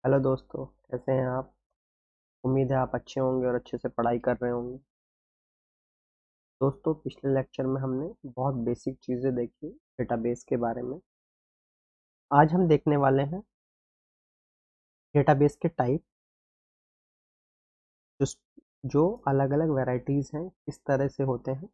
Hello दोस्तों, कैसे हैं आप? उम्मीद है आप अच्छे होंगे और अच्छे से पढ़ाई कर रहे होंगे। दोस्तों, पिछले लेक्चर में हमने बहुत बेसिक चीज़ें देखी डेटाबेस के बारे में। आज हम देखने वाले हैं डेटाबेस के टाइप, जो जो अलग अलग वैरायटीज़ हैं, किस तरह से होते हैं,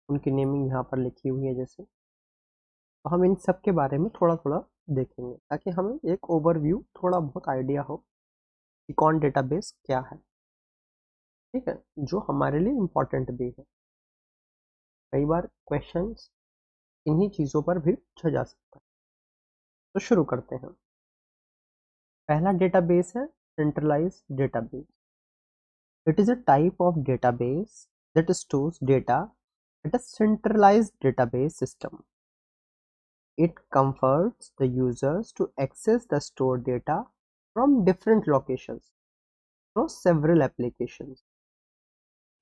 उनकी नेमिंग यहाँ पर लिखी हुई है। जैसे तो हम इन सब के बारे में थोड़ा थोड़ा देखेंगे ताकि हमें एक ओवरव्यू, थोड़ा बहुत आइडिया हो कि कौन डेटाबेस क्या है। ठीक है, जो हमारे लिए इम्पोर्टेंट भी है। कई बार क्वेश्चंस इन्हीं चीज़ों पर भी पूछा जा सकता है। तो शुरू करते हैं। पहला डेटाबेस है centralised database. It is a type of database that stores data at a centralized database system. It comforts the users to access the stored data from different locations through several applications.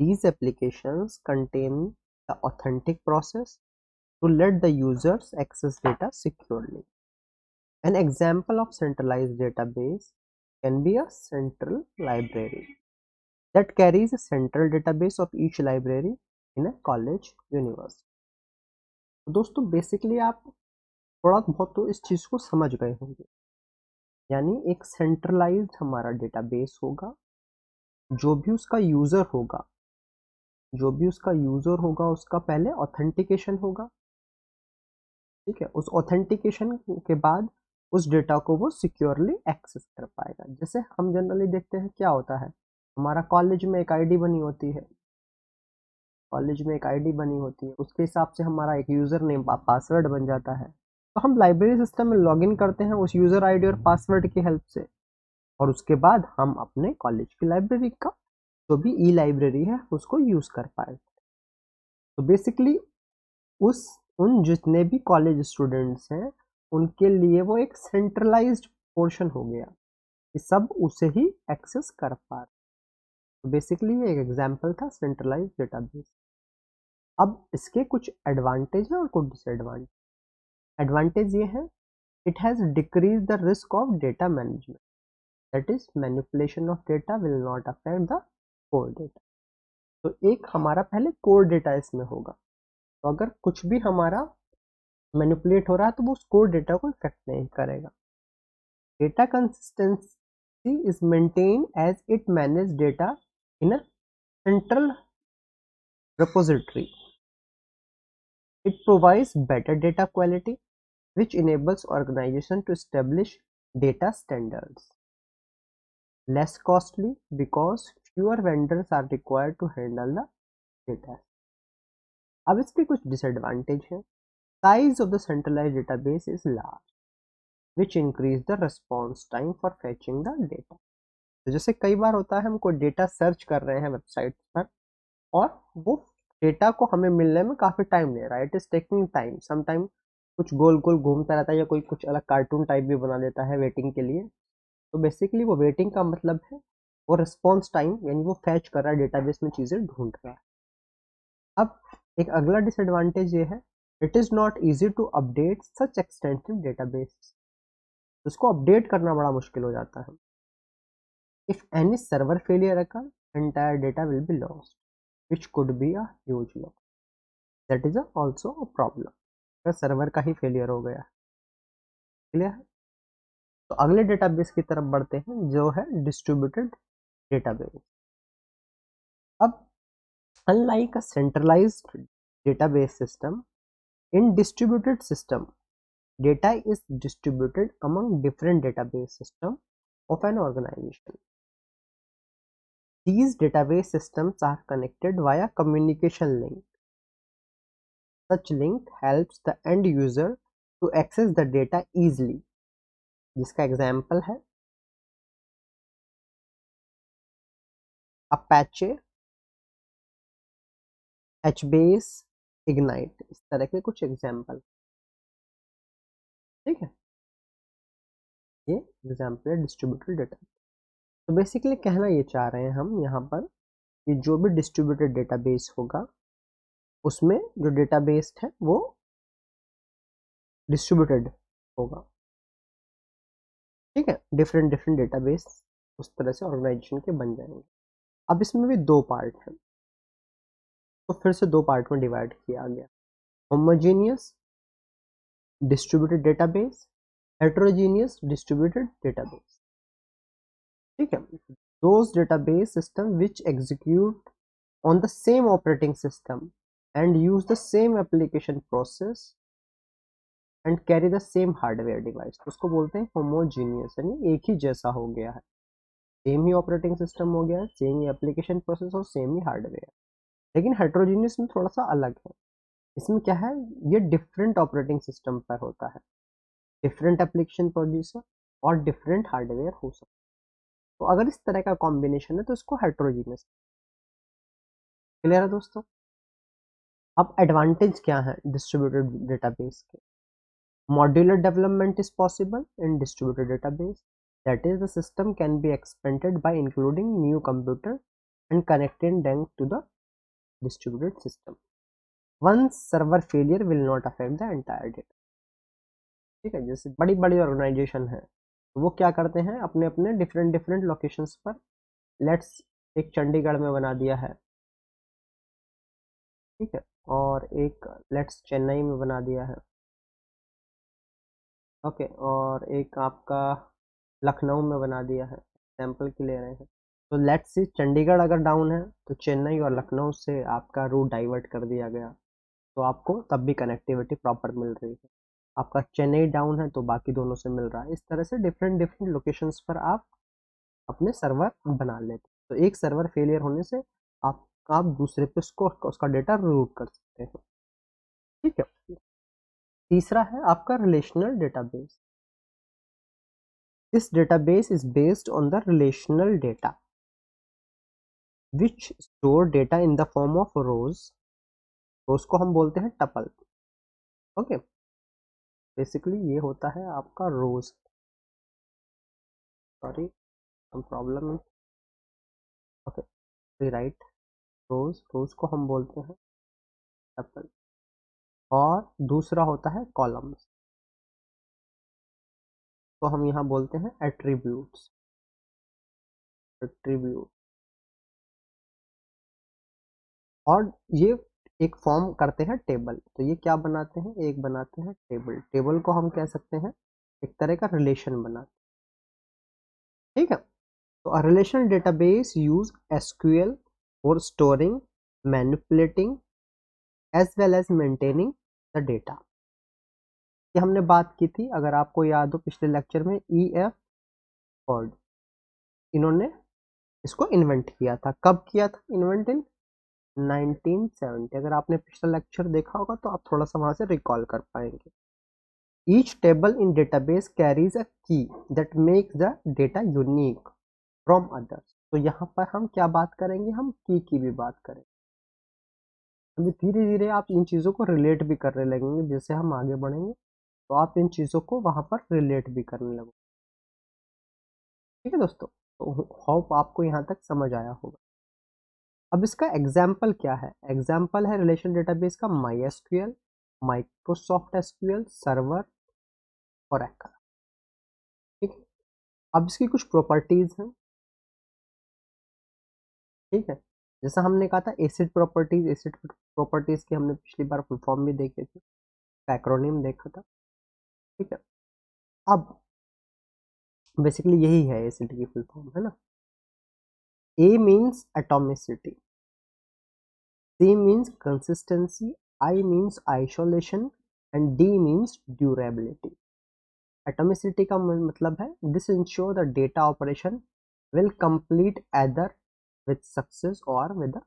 These applications contain the authentic process to let the users access data securely. An example of centralized database can be a central library that carries a central database of each library in a college university. तो दोस्तों, basically आप थोड़ा बहुत तो इस चीज़ को समझ गए होंगे। यानी एक सेंट्रलाइज्ड हमारा डेटाबेस होगा। जो भी उसका यूज़र होगा उसका पहले ऑथेंटिकेशन होगा। ठीक है, उस ऑथेंटिकेशन के बाद उस डेटा को वो सिक्योरली एक्सेस कर पाएगा। जैसे हम जनरली देखते हैं क्या होता है, हमारा कॉलेज में एक आईडी बनी होती है। उसके हिसाब से हमारा एक यूज़र नेम पासवर्ड बन जाता है। तो हम लाइब्रेरी सिस्टम में लॉगिन करते हैं उस यूज़र आईडी और पासवर्ड की हेल्प से, और उसके बाद हम अपने कॉलेज की लाइब्रेरी का जो भी ई लाइब्रेरी है उसको यूज़ कर पाए। तो बेसिकली उस उन जितने भी कॉलेज स्टूडेंट्स हैं उनके लिए वो एक सेंट्रलाइज्ड पोर्शन हो गया कि सब उसे ही एक्सेस कर पा रहे। तो बेसिकली ये एक एग्जांपल था सेंट्रलाइज्ड डेटाबेस। अब इसके कुछ एडवांटेज हैं और कुछ डिसएडवांटेज। एडवांटेज ये है, it has decrease the risk of data management, that is manipulation of data will not affect the core data. तो एक हमारा पहले कोर डेटा इसमें होगा, तो अगर कुछ भी हमारा मैनिपुलेट हो रहा है तो वो उस कोर डेटा को इफेक्ट नहीं करेगा। Data consistency is maintain as it manage data in a central repository. It provides better data quality, which enables organization to establish data standards. Less costly because fewer vendors are required to handle the data. अब इसके कुछ disadvantage हैं। Size of the centralized database is large, which increase the response time for fetching the data. तो जैसे कई बार होता है हम कोई डेटा सर्च कर रहे हैं वेबसाइट पर और वो डेटा को हमें मिलने में काफ़ी टाइम ले रहा है, it is taking time. Some time कुछ गोल गोल घूमता रहता है या कोई कुछ अलग कार्टून टाइप भी बना देता है वेटिंग के लिए। तो बेसिकली वो वेटिंग का मतलब है वो रिस्पॉन्स टाइम, यानी वो फैच कर रहा है, डेटाबेस में चीज़ें ढूंढ रहा है। अब एक अगला डिसएडवांटेज ये है, it is not easy to update such extensive database. उसको अपडेट करना बड़ा मुश्किल हो जाता है। If any server failure occur, entire data will be lost, which could be a huge loss. That is also a problem. अगर server का ही failure हो गया। क्लियर है? तो अगले डेटाबेस की तरफ बढ़ते हैं जो है डिस्ट्रीब्यूटेड डेटाबेस। अब unlike a centralised database system, in distributed system data is distributed among different database system of an organization. These database systems are connected via communication link. Such link helps the end user to access the data easily. जिसका example है अपैचे, एचबेस, ignite, इस तरह के कुछ example. ठीक है, ये example है डिस्ट्रीब्यूटेड डेटा। तो बेसिकली कहना ये चाह रहे हैं हम यहाँ पर कि जो भी डिस्ट्रीब्यूटेड डेटाबेस होगा उसमें जो डेटाबेस है वो डिस्ट्रीब्यूटेड होगा। ठीक है, डिफरेंट डिफरेंट डेटाबेस उस तरह से ऑर्गेनाइजेशन के बन जाएंगे। अब इसमें भी दो पार्ट हैं, तो फिर से दो पार्ट में डिवाइड किया गया, homogeneous distributed database, heterogeneous distributed database. ठीक है, those database system which execute on the same operating system and use the same application process and carry the same hardware device, तो उसको बोलते हैं homogeneous, यानी एक ही जैसा हो गया है, सेम ही ऑपरेटिंग सिस्टम हो गया है, सेम ही एप्लीकेशन प्रोसेस और सेम ही हार्डवेयर। लेकिन हेटेरोजीनियस में थोड़ा सा अलग है, इसमें क्या है, ये डिफरेंट ऑपरेटिंग सिस्टम पर होता है, डिफरेंट एप्लीकेशन प्रोड्यूसर और डिफरेंट हार्डवेयर हो सकता है। तो अगर इस तरह का कॉम्बिनेशन है तो इसको हेटेरोजीनियस। क्लियर है दोस्तों? अब एडवांटेज क्या है डिस्ट्रीब्यूटेड डेटाबेस के? Modular development is possible in distributed database, that is the system can be expanded by including new computer and connecting them to the distributed system. One server failure will not affect the entire data. ठीक है, जैसे बड़ी बड़ी organisation है तो वो क्या करते हैं, अपने अपने डिफरेंट डिफरेंट लोकेशंस पर, लेट्स एक चंडीगढ़ में बना दिया है, ठीक है, और एक लेट्स चेन्नई में बना दिया है, ओके, और एक आपका लखनऊ में बना दिया है, सैंपल के ले रहे हैं। तो लेट्स सी चंडीगढ़ अगर डाउन है तो चेन्नई और लखनऊ से आपका रूट डाइवर्ट कर दिया गया, तो आपको तब भी कनेक्टिविटी प्रॉपर मिल रही है। आपका चेन्नई डाउन है तो बाकी दोनों से मिल रहा है। इस तरह से डिफरेंट डिफरेंट लोकेशंस पर आप अपने सर्वर बना लेते हैं। तो एक सर्वर फेलियर होने से आप दूसरे पे उसको उसका डेटा रूट कर सकते हैं। ठीक है, तीसरा है आपका relational database. This database is based on the relational data which store data in the form of rows. Rows को हम बोलते हैं टपल। ओके, बेसिकली ये होता है आपका रोज, सॉरी प्रॉब्लम, ओके, राइट, रोज, रोज को हम बोलते हैं टपल, और दूसरा होता है कॉलम्स, तो हम यहाँ बोलते हैं एट्रीब्यूट्स, एट्रीब्यूट। और ये एक फॉर्म करते हैं टेबल, तो ये क्या बनाते हैं, एक बनाते हैं टेबल। टेबल को हम कह सकते हैं एक तरह का रिलेशन बनाते हैं। ठीक है, तो relational database use SQL for storing, manipulating as well as maintaining the data. ये हमने बात की थी, अगर आपको याद हो पिछले लेक्चर में, ई एफ फोर्ड, इन्होंने इसको इन्वेंट किया था। कब किया था इन्वेंट? इन 1970। अगर आपने पिछला लेक्चर देखा होगा तो आप थोड़ा सा वहां से रिकॉल कर पाएंगे। Each table in database carries a key that makes the data unique from others. तो यहाँ पर हम क्या बात करेंगे, हम की भी बात करेंगे। अभी धीरे धीरे आप इन चीज़ों को रिलेट भी करने लगेंगे, जैसे हम आगे बढ़ेंगे तो आप इन चीज़ों को वहाँ पर रिलेट भी करने लगोगे। ठीक है दोस्तों, तो होप आपको यहाँ तक समझ आया होगा। अब इसका एग्जाम्पल क्या है? एग्जाम्पल है रिलेशन डेटाबेस का my SQL, Microsoft SQL server, Oracle. ठीक है, अब इसकी कुछ प्रॉपर्टीज हैं। ठीक है, जैसा हमने कहा था एसिड प्रॉपर्टीज, एसिड प्रॉपर्टीज की हमने पिछली बार फुल फॉर्म भी देखे थे, एक्रोनिम देखा था। ठीक है, अब बेसिकली यही है एसिड की फुल फॉर्म, है ना। A means atomicity, C means consistency, I means isolation and D means durability. Atomicity का मतलब है this ensure the data operation will complete either with success or with a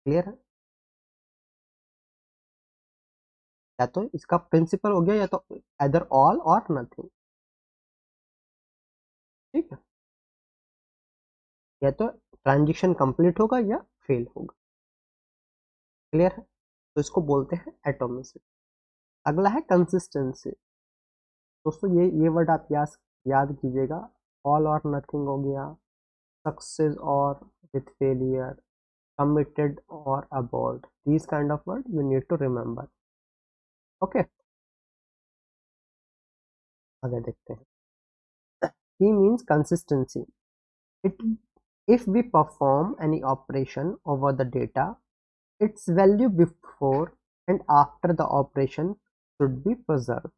clear है। या तो इसका प्रिंसिपल हो गया या तो either all or nothing। ठीक है, या तो ट्रांजिशन कंप्लीट होगा या फेल होगा। क्लियर है, तो इसको बोलते हैं एटोमिसिटी। अगला है कंसिस्टेंसी। दोस्तों ये वर्ड आप याद कीजिएगा, ऑल और नथिंग हो गया, success or with failure, committed or abort. These kind of words you need to remember. Okay. आगे देखते हैं। P means consistency. It if we perform any operation over the data, its value before and after the operation should be preserved.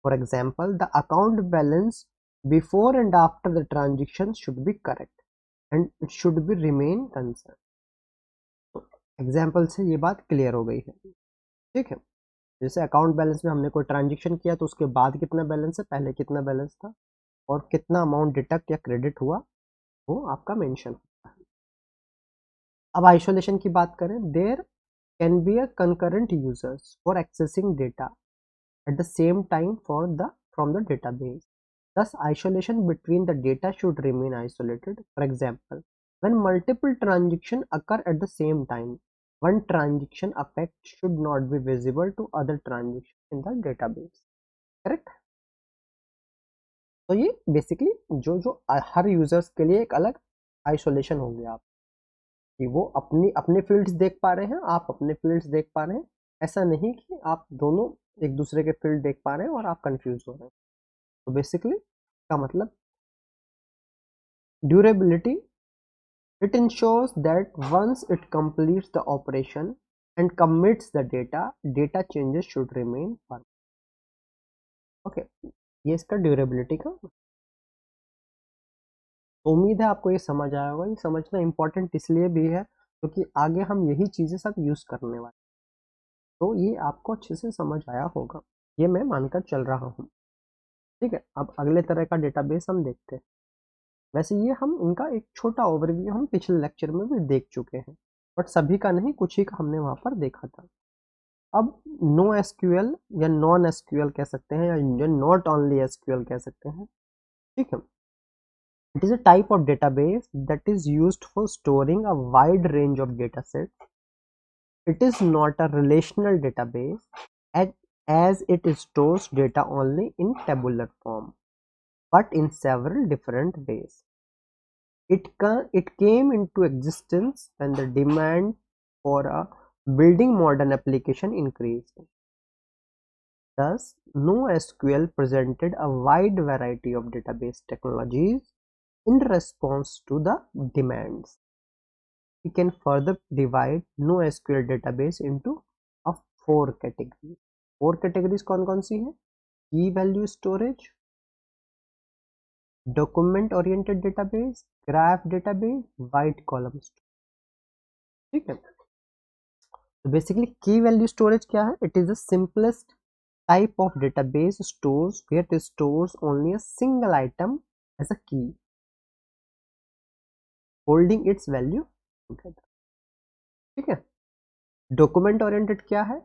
For example, the account balance before and after the transaction should be correct and it should be remain constant. तो example से ये बात clear हो गई है, ठीक है। जैसे अकाउंट बैलेंस में हमने कोई ट्रांजेक्शन किया तो उसके बाद कितना बैलेंस है, पहले कितना बैलेंस था और कितना अमाउंट डिडक्ट या क्रेडिट हुआ वो आपका मेंशन होता है। अब आइसोलेशन की बात करें, there can be a concurrent users for accessing data at the same time from the database. Thus, isolation between the data should remain isolated. For example, when multiple transactions occur at the same time, one transaction effect should not be visible to other transactions in the database. Correct? तो ये basically जो हर users के लिए एक अलग isolation हो गया, आप कि वो अपने फील्ड्स देख पा रहे हैं, आप अपने फील्ड्स देख पा रहे हैं। ऐसा नहीं कि आप दोनों एक दूसरे के फील्ड देख पा रहे हैं और आप कंफ्यूज हो रहे हैं। तो बेसिकली का मतलब durability, it insures that once it completes the operation and commits the data changes should remain firm. Okay, ये इसका ड्यूरेबिलिटी का। तो उम्मीद है आपको ये समझ आया होगा। ये समझना इंपॉर्टेंट इसलिए भी है क्योंकि आगे हम यही चीज़ें सब यूज़ करने वाले, तो ये आपको अच्छे से समझ आया होगा, ये मैं मानकर चल रहा हूँ। ठीक है, अब अगले तरह का डेटाबेस हम देखते हैं। वैसे ये हम इनका एक छोटा ओवरव्यू हम पिछले लेक्चर में भी देख चुके हैं, बट सभी का नहीं, कुछ ही का हमने वहाँ पर देखा था। अब नो एसक्यूएल या नॉन एसक्यूएल कह सकते हैं या नॉट ओनली एसक्यूएल कह सकते हैं, ठीक है। It is a type of database that is used for storing a wide range of data set. It is not a relational database as it stores data only in tabular form, but in several different ways. It came into existence when the demand for a building modern application increased. Thus, NoSQL presented a wide variety of database technologies in response to the demands. We can further divide NoSQL database into a 4 categories. 4 categories कौन कौन सी है? Key value storage, document oriented database, graph database, white column storage. ठीक है, तो basically की value storage क्या है? It is the simplest type of database stores where it stores only a single item as a key holding it's value together. ठीक है, document oriented क्या है?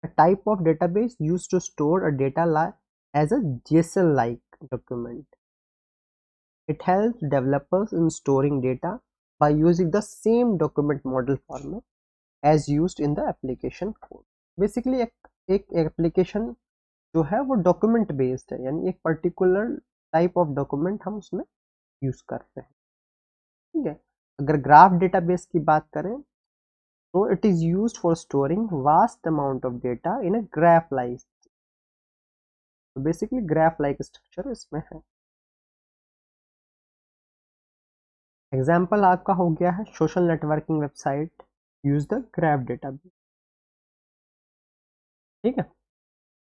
A type of database used to store a data as a JSON like document. It helps developers in storing data by using the same document model format as used in the application code. Basically एक application जो है वो document based है, यानी एक particular type of document हम उसमें use करते हैं। ठीक है, अगर ग्राफ डेटाबेस की बात करें तो it is used for storing vast amount of data in a graph like. तो बेसिकली ग्राफ लाइक स्ट्रक्चर इसमें है। एग्जाम्पल आपका हो गया है social networking website use the graph database. ठीक है,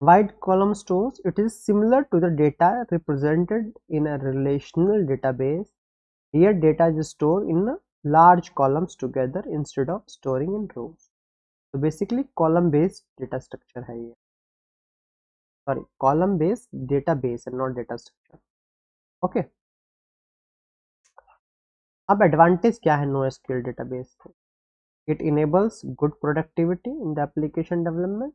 wide column stores, it is similar to the data represented in a relational database. Here data is stored in large columns together instead of storing in rows. So basically column based data structure है ये, sorry, column based database and not data structure. Okay, अब advantage क्या है NoSQL database को? It enables good productivity in the application development.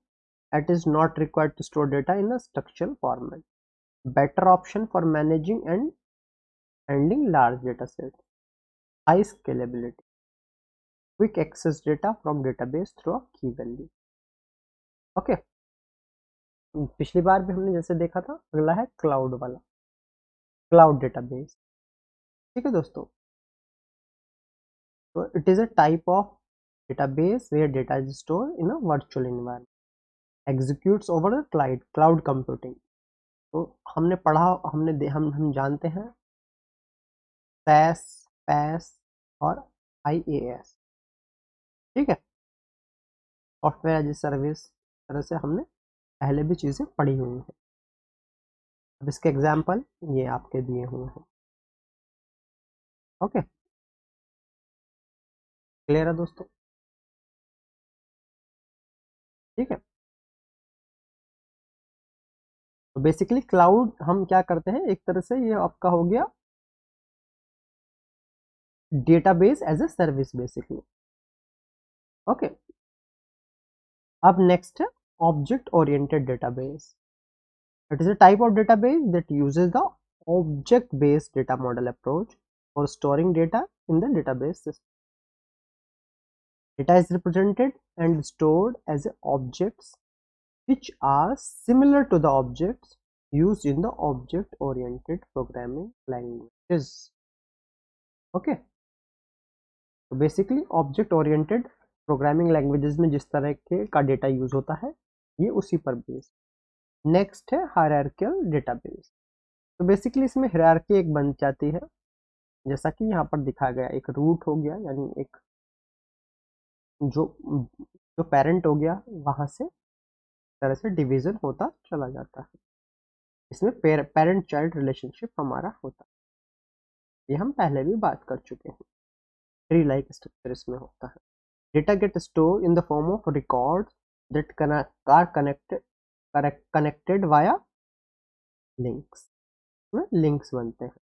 It is not required to store data in a structural format. Better option for managing and handling large data sets. High scalability. Quick access data from database through a key value. Okay, पिछली बार भी हमने जैसे देखा था, अगला है cloud वाला, cloud database. ठीक है दोस्तों, तो it is a type of database where data is store in a virtual environment, executes over the cloud computing. तो हमने पढ़ा, हम जानते हैं SaaS, PaaS और IaaS, ठीक है, सॉफ्टवेयर एज ए सर्विस, तरह से हमने पहले भी चीज़ें पढ़ी हुई हैं। अब इसके एग्जाम्पल ये आपके दिए हुए हैं। ओके, क्लियर है दोस्तों? ठीक है, तो बेसिकली क्लाउड हम क्या करते हैं, एक तरह से ये आपका हो गया database as a service basically. Okay, अब नेक्स्ट है object oriented database. It is a type of database that uses the object based data model approach for storing data in the database system. Data is represented and stored as objects which are similar to the objects used in the object-oriented programming languages. Okay, तो basically object oriented programming languages में जिस तरह के का data use होता है ये उसी पर बेस्ड. नेक्स्ट है हायरार्किकल डेटाबेस. तो बेसिकली इसमें हायरार्की एक बन जाती है, जैसा कि यहाँ पर दिखाया गया, एक रूट हो गया, यानी एक जो जो पेरेंट हो गया, वहां से तरह से डिवीजन होता चला जाता है. इसमें पेरेंट चाइल्ड रिलेशनशिप हमारा होता है, ये हम पहले भी बात कर चुके हैं. ट्री लाइक स्ट्रक्चर इसमें होता है. Data get store in the form of record that are connected via links. Links बनते हैं.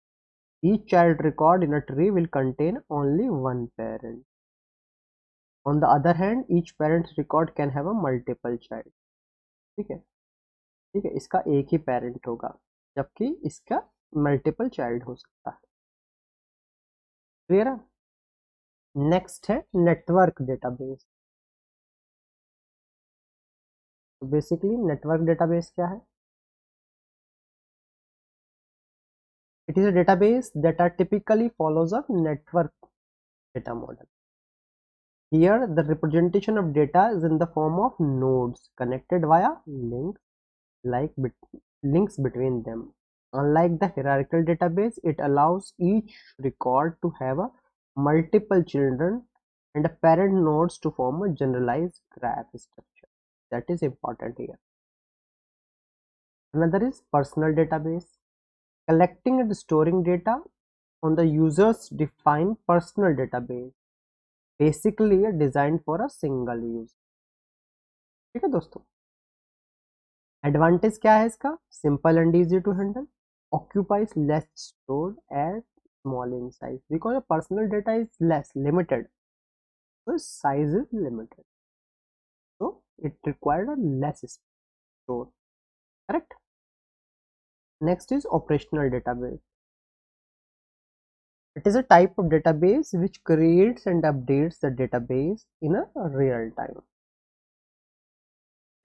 Each child record in a tree will contain only one parent. On the other hand, each parent's record can have a multiple child. ठीक है, ठीक है, इसका एक ही parent होगा जबकि इसका मल्टीपल चाइल्ड हो सकता है. क्लियर है? नेक्स्ट है नेटवर्क डेटाबेस. तो बेसिकली नेटवर्क डेटाबेस क्या है? It is a database that are typically follows a network data model. Here, the representation of data is in the form of nodes connected via links, links between them. Unlike the hierarchical database, it allows each record to have a multiple children and a parent nodes to form a generalized graph structure. That is important here. Another is personal database. Collecting and storing data on the user's defined personal database. Basically designed for a single use. ठीक है दोस्तों. Advantage क्या है इसका? Simple and easy to handle, occupies less storage as small in size because your personal data is less limited, so size is limited, so it required a less store. Correct? Next is operational database. It is a type of database which creates and updates the database in a real time.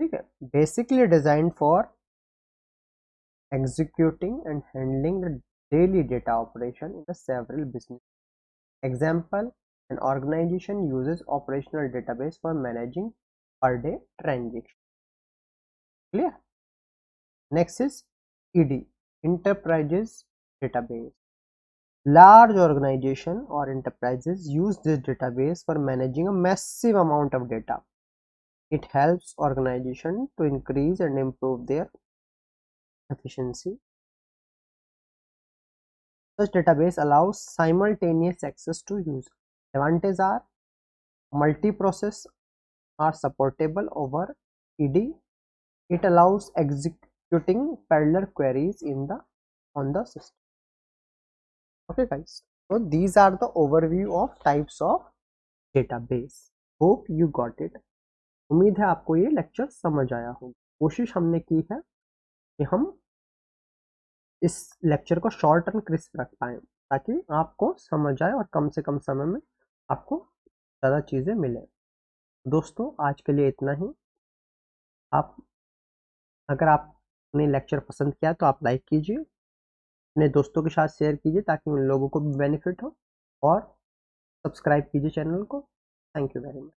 ठीक है, basically designed for executing and handling the daily data operation in the several business. Example, an organization uses operational database for managing per day transaction. Clear? Next is ED, enterprises database. Large organization or enterprises use this database for managing a massive amount of data. It helps organization to increase and improve their efficiency. Such database allows simultaneous access to users. Advantages are multi-process are supportable over ED. It allows executing parallel queries on the system. Okay guys, so these are the overview of types of database. Hope you got it. उम्मीद है आपको ये lecture समझ आया होगा. कोशिश हमने की है कि हम इस लेक्चर को शॉर्ट एंड क्रिस्प रख पाए ताकि आपको समझ आए और कम से कम समय में आपको ज़्यादा चीज़ें मिले. दोस्तों आज के लिए इतना ही. आप अगर आपने लेक्चर पसंद किया तो आप लाइक कीजिए, अपने दोस्तों के साथ शेयर कीजिए ताकि उन लोगों को भी बेनिफिट हो, और सब्सक्राइब कीजिए चैनल को. Thank you very much.